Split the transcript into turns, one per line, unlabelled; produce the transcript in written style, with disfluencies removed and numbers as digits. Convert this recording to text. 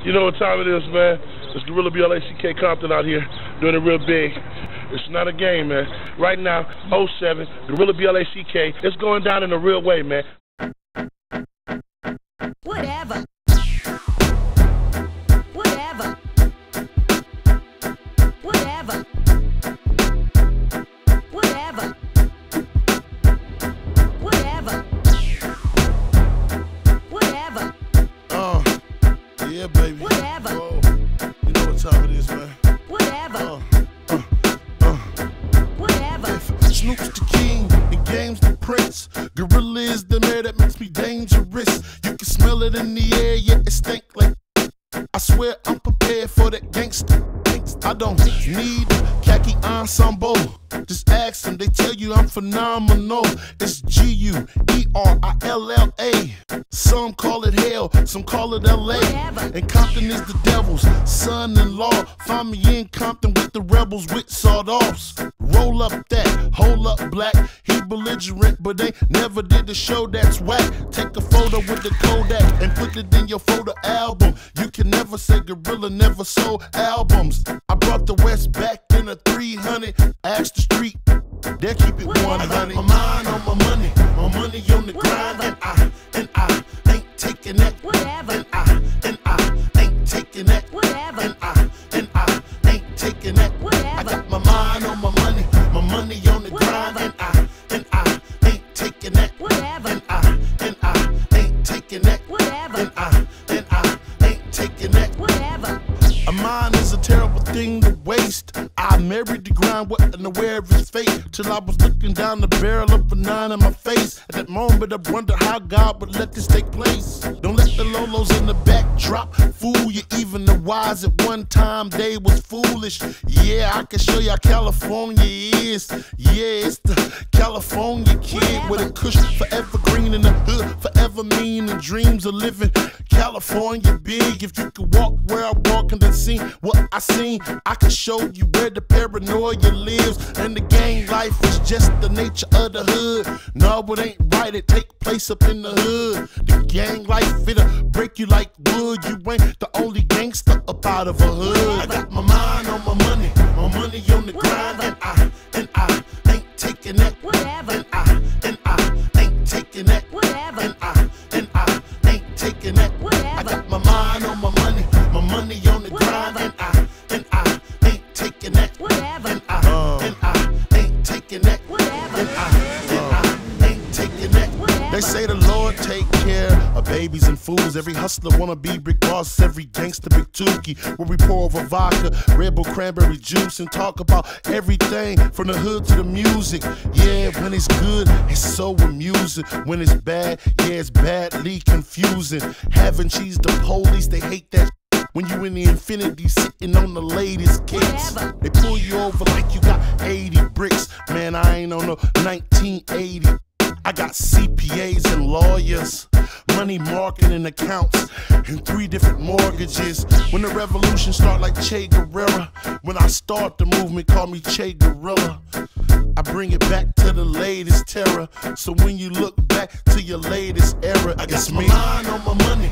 You know what time it is, man. It's Guerilla BLACK Compton out here doing it real big. It's not a game, man. Right now, 07, Guerilla BLACK. It's going down in a real way, man.
Whatever. Whatever. Whatever. Whatever. Whatever. Whatever.
Yeah, baby.
Whatever.
Oh, you know what time it is, man.
Whatever. Whatever.
Snoop's the king, and Game's the prince. Guerilla is the mayor that makes me dangerous. You can smell it in the air, yeah, it stink like. I swear I'm prepared for that gangster. I don't need a khaki ensemble. Just ask them, they tell you I'm phenomenal. It's Guerilla. Some call it hell, some call it LA. And Compton is the devil's son-in-law. Find me in Compton with the rebels with sawed-offs. Roll up that, hold up black. He belligerent, but they never did the show that's whack. Take a photo with the Kodak and put it in your photo album. You can never say Guerilla never sold albums. I brought the West back in a 300. Ask the street, they'll keep it 100. I got my mind on my money on the grind, and I ain't taking that.
Whatever.
And I ain't taking that.
Whatever.
And I ain't taking that. I got my mind on my money on the grind, and I ain't taking that.
Whatever.
And I ain't taking that.
Whatever.
And I ain't taking that.
Whatever.
A mind is a terrible thing to waste. I married the grind, wasn't aware of his fate, till I was looking down the barrel of a 9 in my face. At that moment I wonder how God would let this take place. Don't let the Lolos in the backdrop fool you. Even the wise at one time they was foolish. Yeah, I can show you how California is. Yeah, it's the California kid with a kush forever green in the hood, forever mean, and dreams of living California big. If you could walk where I walk and then see what I seen, I can show you where the paranoia lives. And the gang life is just the nature of the hood. No, it ain't right, it take place up in the hood. The gang life, it'll break you like wood. You ain't the only gangster up out of a hood. I got my mind on my money on the grind, and I ain't taking that.
Whatever.
And I ain't taking that.
Whatever.
And I ain't taking that. I got my mind on my money on the grind, and I ain't taking that.
Whatever.
And I ain't taking that.
Whatever.
And I ain't taking that. They say the Lord take care of babies and fools. Every hustler wanna be Brick Boss, every gangster Big Tukey. Where we pour over vodka, Red Bull cranberry juice, and talk about everything from the hood to the music. Yeah, when it's good, it's so amusing. When it's bad, yeah, it's badly confusing. Having cheese, the police, they hate that. When you in the infinity sitting on the latest kicks, they pull you over like you got 80 bricks. Man, I ain't on no 1980. I got CPAs and lawyers, money marketing accounts, and 3 different mortgages. When the revolution start like Che Guerilla, when I start the movement, call me Che Guerilla. I bring it back to the latest terror. So when you look back to your latest era, I got my mind on my money